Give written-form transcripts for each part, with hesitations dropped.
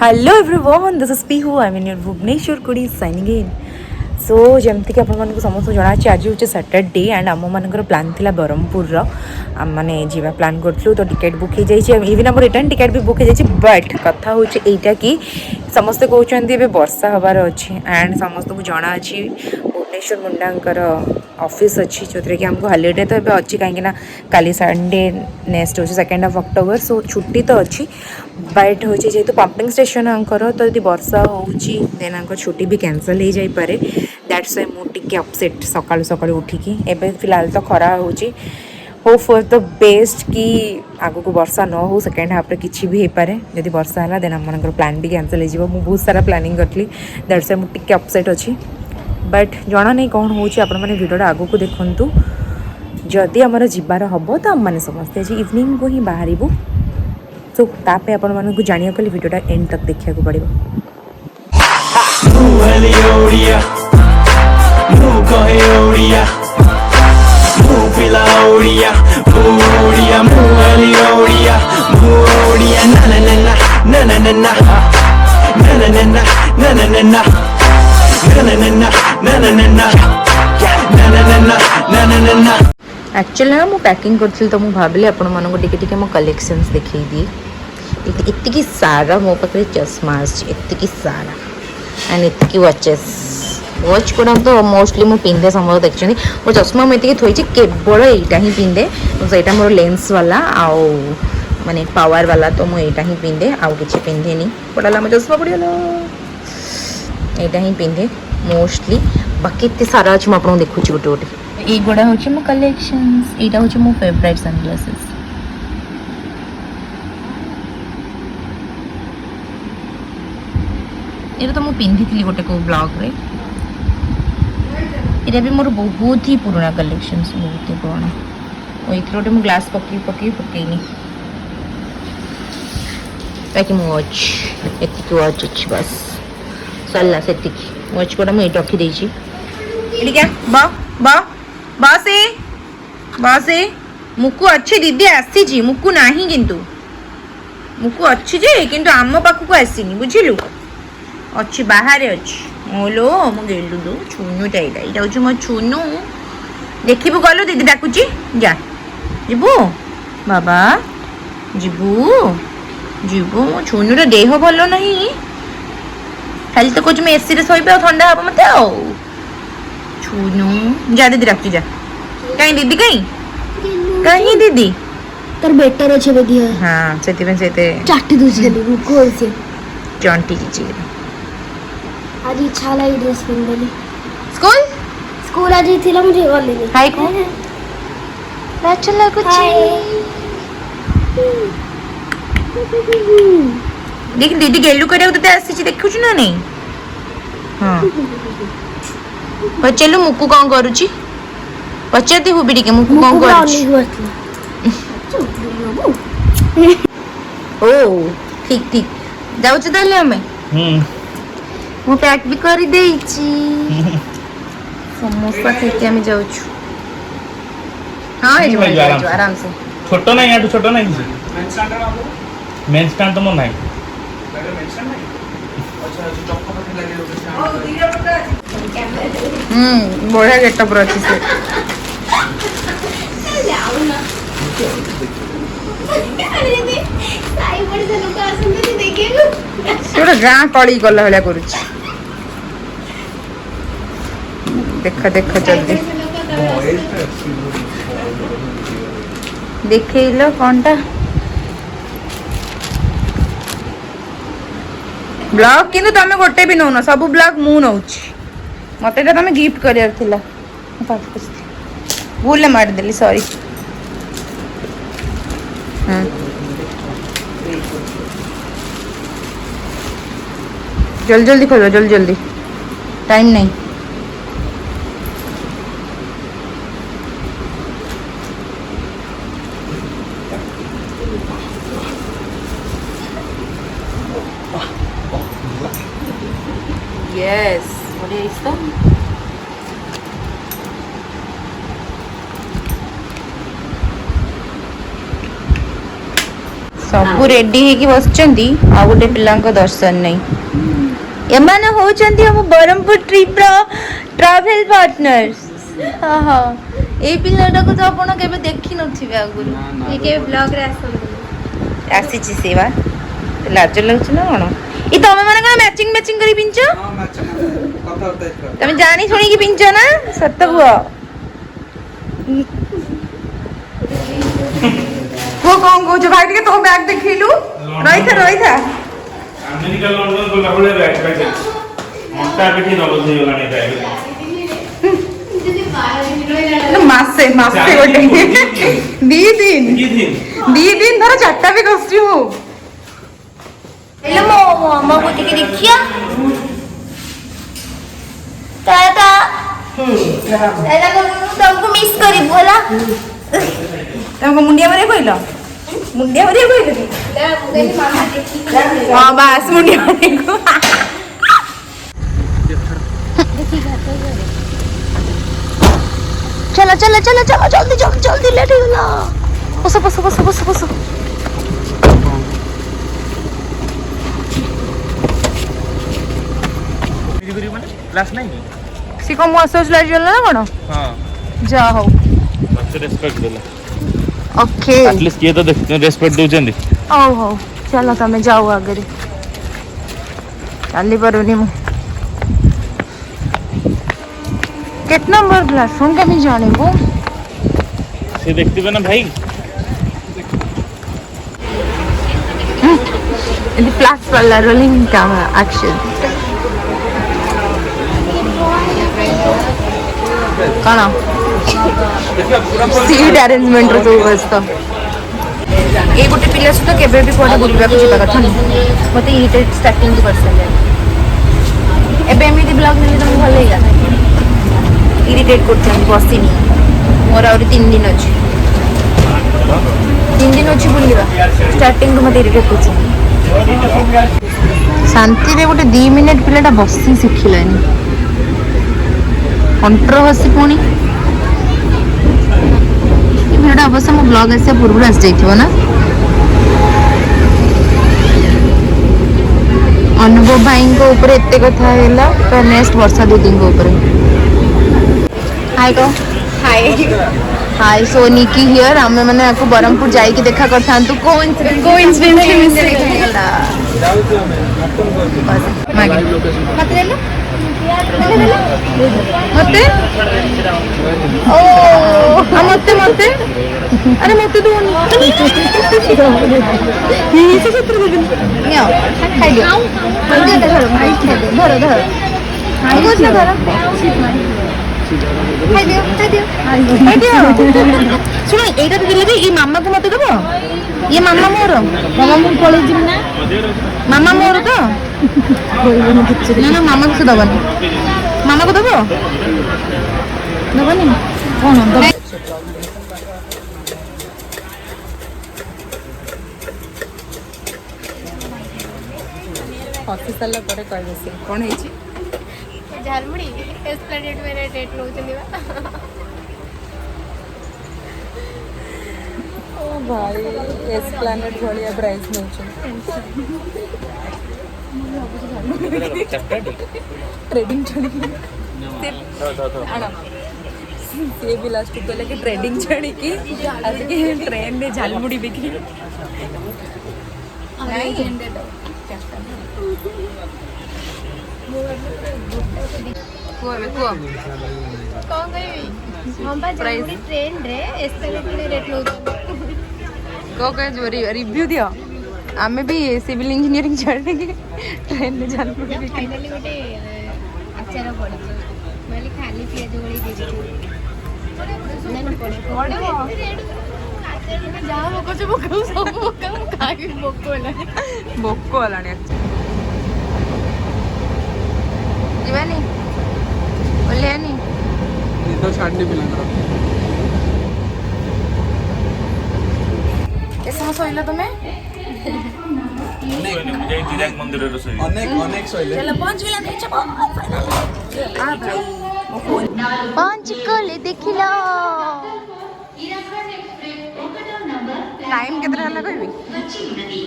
Hello everyone, this is Pihu. I mean your Bhubaneswar कुड़ी signing इन। सो जमती कि आपको समस्त जना आज हूँ सैटरडे एंड आम मानकर प्लान थी ब्रह्मपुर मैंने जीवा प्लान करूँ तो टिकेट बुक हो जाए। इवन आम रिटर्न टिकेट भी बुक हो जाए। बट कथा हूँ यहाँ कि समस्ते कहते वर्षा हबार अच्छी एंड समस्त को जना अच्छी भुवनेश्वर मुंडाकर ऑफिस अच्छी जो कि आमको हॉलीडे तो ये अच्छी कहीं काली संडे नेक्स्ट हूँ 2 अक्टोबर। सो छुट्टी तो अच्छी बट हूँ जेहतु पंपिंग स्टेशन आंकर तो यदि वर्षा होची देन आंकर छुट्टी भी कैंसल हो जाई पारे। दैट्स वाई मुझे अपसेट सकाळु सकाळु उठिकी एबे फिलहाल तो खरा होची। होप फॉर द बेस्ट कि आगु को वर्षा न हो सेकेंड हाफ रे किछि भी हे पारे। यदि वर्षा है देन आम मनकर प्लान भी कैंसल हो जिवो। मु बहुत सारा प्लानिंग करथली दैट्स वाई मुझे अपसेट अच्छी बट जना नहीं कौन होची। आपण माने वीडियोटा आगु को देखंतु। जदि आमर जीवार हम तो आम मैंने समस्ते आज इवनिंग को ही बाहरबू। सो तापे आपण मानकु जानिया कली वीडियोटा एंड तक देखिया को पड़िबो। एक्चुअली ना मु पैकिंग करथि तो मु भाबले आपण मानको टिके मो कलेक्शंस देखै दिए। इतनी सारा मो पाखे चश्मा इतनी सारा एंड इतनी वॉच गुड़ा तो मोस्टली मुझे पिंधे समझ देखते मो चश्मा मुझे थोड़ी केवल यहाँ ही पिंधे से मोर लेंस वाला आउ माने पावर वाला तो मुझे यहाँ ही पिंधे आउ कि पिंधे नहीं पड़ा मो चश्मा पड़गला यहाँ ही पिंधे मोस्टली। बाकी इतने सारा अच्छे मुझे देखुँ गोटे गोटे युड़ा हूँ मो कलेक्शंस। यहाँ हूँ मो फेवरेट सनग्लासेस। ये तो मुझे पिंधि गोटे को ब्लॉग रे। ये भी मोर बहुत ही पुराना कलेक्शन बहुत ही पुराना। और ये गोटे मुझे ग्लास पकई पकई पकईनी ताकि वॉच एतिक वॉच अच्छी बस सरला से वॉच गुड़ा मुझे रखीदे क्या बसे बसे मुकु अच्छी दीदी आसी मुकु ना किंतु मुकु अच्छी जे किंतु आम पाखक आसीनी बुझिलु अच्छी बाहर अच्छी मोलो मो गेलु दो छुनुटा यहाँ हूँ मो छुनु देखू गलु दीदी डाकुची जा जीवु बाबा जीवु जीवु मो छुनुर देह भल ना खाली तो कह एसी शोबे ठंडा हम मत छुनु जा दीदी डाकुची जा कहीं दीदी कहीं दीदी तर बेटर अच्छे बदिया हाँ से चाटी दूसरे को से चंटी जी आज इच्छा लगी ड्रेस पिंधली स्कूल स्कूल आज थिला मुझे गली हाय को अच्छा लागुची देख दीदी गेलु करे तो आसी देखु ना नहीं। हाँ पचलु मुकु कौन करूची पचारती हूँ भी मुकु कौन करूची। ओ ठीक ठीक जाऊ ताले हमें मु पैक भी कर दे समोसा खाई आम जाऊँ। हाँ आराम से छोटो नहीं यार छोटो नहीं मेन स्टैंड तो मन नहीं बढ़िया गेटअप रखी से गोटे गाँ कड़ी गला भाया कर देख देख जल्दी देखल कौनटा ब्लॉग किंतु तुम गोटे भी नौन सब ब्लॉग मु नौ मत तुम गिफ्ट कर भूल मारदेली सॉरी। जल्दी जल्दी खोलो जल्दी जल्दी टाइम नहीं। Yes, what is that? ସବୁ ରେଡି ହେଇକି ବସିଛନ୍ତି ଆଉ ଗୋଟେ ପିଲାଙ୍କ ଦର୍ଶନ ନାହିଁ ଏମାନେ ହଉଛନ୍ତି ଆମ ବ୍ରହ୍ମପୁର ଟ୍ରିପ୍ର ଟ୍ରାଭେଲ ପାର୍ଟନର୍ସ ଏଇ ପିଲାଟାକୁ ତ ଆପଣ କେବେ ଦେଖିନଥିବେ ଆଗରୁ ये के ब्लॉग रे आसंतु ଆସିଛି ସେ ବା ଲାଜ ଲାଗୁଛି ନା କଣ ଏ ତମେ ମାନେ କଣ ମ୍ୟାଚିଂ ମ୍ୟାଚିଂ କରି ପିଞ୍ଚ ତମେ ଜାଣି ଶୁଣିକି ପିଞ୍ଚ ନା ସତ କୁହ ପୁଅ କଣ କହୁଛ ଭାଇ ଟିକେ ତୋ ବ୍ୟାଗ ଦେଖେଇଲୁ ରହିଥା ଆମେରିକା ଲଣ୍ଡନ ଗଲା ବେଳେ ବ୍ୟାଗ ପାଇছে ମଣ୍ଟା ପିଠି ନବଜ ହେଇଗଲାଣି ବ୍ୟାଗ ମାସେ ଗୋଟେ ଦି ଦିନ ଧର 4ଟା ବି କଷ୍ଟ୍ୟୁମ ହଉ हेलो मम्मा को ଟିକେ ଦେଖିଆ ताता ताता को तुमको मिस करी बोला ତମକୁ ମୁଣ୍ଡିଆ ମାରିବାକୁ କହିଲ ମୁଣ୍ଡିଆ ମାରିବାକୁ କହିଲ କି ना मुझे मामा देखी ହଁ ବାସ୍ ମୁଣ୍ଡିଆ ମାରିବାକୁ चलो जल्दी लेट हो गया बस क्लास नहीं सी को मो असोज लाइट जला ना कोन हां जा हो बच्चे रेस्पेक्ट देला ओके एटलीस्ट ये तो देखते रेस्पेक्ट दोचंदी हो चलो तमे जाओ आगे चली परुनी मु कितना नंबर प्लेटफॉर्म के भी जाने को से देखते ना भाई the flash वाला rolling camera action कौन सीट अरेंजमेंट रो तो व्यस्त ए गोटे पिला सहित केबे भी कोडा बुलबा को जिबा कथा मते इरिटेट स्टार्टिंग कर सले एबे एमिति ब्लॉग नेले तुम भले या इरिटेट करते बसिनी मोर आउरी 3 दिन अछि 3 दिन अछि बुलिबा स्टार्टिंग रो मते इरिटेट करछ शांति रे गोटे 2 मिनिट पिलाटा बसी सिखिलानी कंट्रोवर्सी पुणी भिडियो अवश्य मो ब्लॉग आसे पूर्व आस जाइथिबो ना अनुभव भाई को ऊपर एते कथा हैला तो नेक्स्ट वर्षा दीदी को ऊपर हाय को हाय सोनिकी हियर हमें माने आपको ब्रह्मपुर जाई के देखा करथांतु कोइंसिडेंस मागे मत ले लो मते ओ मते अरे मते दोनी ये से चित्र दे नियो खाइ दियो धरो भाई खाइ दे धरो हां कुछ ना धरो खाइ दियो सुनो एटा तो दिले ये मामा को मते दबो ये मामा मोर पळे जिम ना मामा मोर तो ना मामा को दबनी मामा को दबो दबनी कौन दब ऑफिस वाला परे कहबे से कोन है छी झालमुड़ी एस्प्लेनेड मेरे डेट लो चलीबा ओ भाई एस्प्लेनेड भलिया प्राइस नौ छ ट्रेडिंग छड़ी से भी लास्ट को लगे ट्रेडिंग छड़ी की आज के ट्रेन में झालमुड़ी बिक्री कौन गई हम बा झालमुड़ी ट्रेन रे एस्प्लेनेड रेट लो को रिव्यू दियो आमे भी सिविल इंजीनियरिंग छड़ने के ट्रेन में झालमुड़ी बिक्री फाइनली गोटे आचार पड़ी माली खाली पियाज गोली दे दे ना पड़े आचार में जाओ लोग जो बोकाऊ सब बोकाऊ खाई बोको वालाने जीवानी बोलियानी ये तो छाड़ने पिलांगर ए समोसा होइला तमे मंदिर अनेक शैली चलो पहुंच गेला नहीं छपो आ भाई मो फोन पहुंच गले देखिला टाइम केते हला कहबी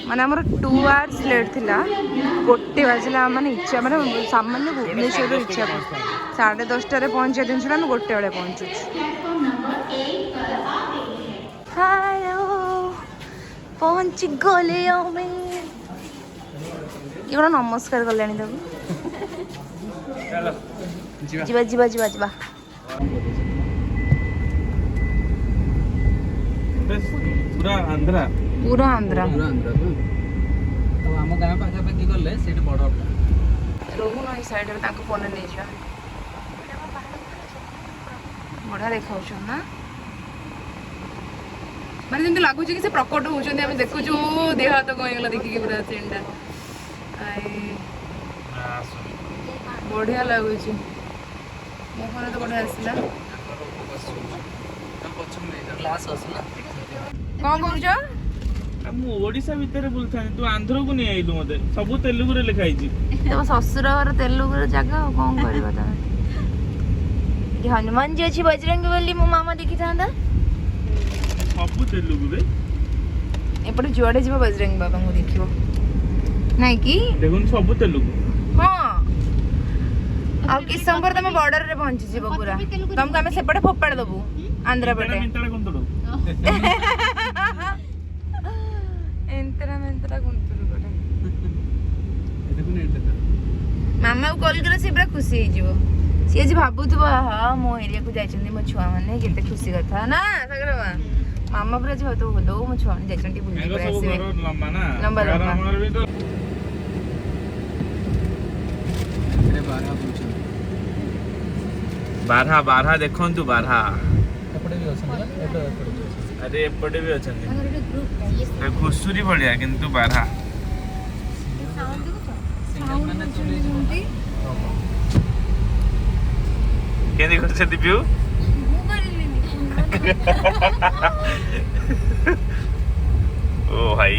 माने हमर 2 आवर्स लेट थिला गोटे बाजला माने इच्छा माने सामान्य भुवनेश्वर इच्छा 10:30 रे पहुंचे दिन छला हम गोटे बेले पहुंचू हेलो पहुंच गले हमें ये नमस्कार कल्याणी तब जीवा जीवा जीवा जीवा पूरा आंध्रा पूरा आंध्रा तो आम गाँ पाखापाखि गले से बड़ रोहु न साइड में ताको फोन ले जा बड़ा देखा ना माने जेमती लागुच कि से प्रकट होउछन्ते हम देखुछु देह हाथ कोइ गला देखि कि पूरा सेंडा आई बढ़िया लागुछ मो फोन तो बढ़िया आसला ग्लास आसला कौन करूछ मु ओडिसा भितर बुलथानी तू आंध्र को नहीं आइलु मते सब तेलुगु रे लिखा आइछि तब ससुर घर तेलुगु जगह कौन करबा तमे ये हनुमान जी अछि बजरंग बली मो मामा देखि थांदा सब तेलुगु रे एपटे जुआडे जीव बजरंग बाबा को देखियो नाही कि देखुन सब तेलुगु हां आ किस संबर तमे बॉर्डर रे पहुंची जीव पूरा तुमको हमें सेपटे फोपाड़ दबु आंध्र पटे मिंतड़ा कोन तोड़ो एंतरा गुंतुरु पटे देखुन एटा मामा को कॉल करे से पूरा खुशी हो जीव सी आज भाबुथबो हा मो एरिया को जाइछन्ती मो छुआ माने केते खुशी कथा ना सगरवा मामा पूरा जो तो होलो मो छुआ माने जाइछन्ती बुली एगो पर सब आसीबे घर लंबा ना लंबा घर लंबा। हमर भी तो अरे बारह पूछ बारहा बारहा देखंतु बारहा एपटे भी असन एटा एपटे भी असन अरे एपटे भी अछन ଆମର ଗୋଟେ ଗ୍ରୁପ ଟା घुसुरी भलिया किंतु बारहा सिंगल माने चले ଯେମିତି केनी करछे दिप्यू ମୁଁ କରିଲିନି ओ भाई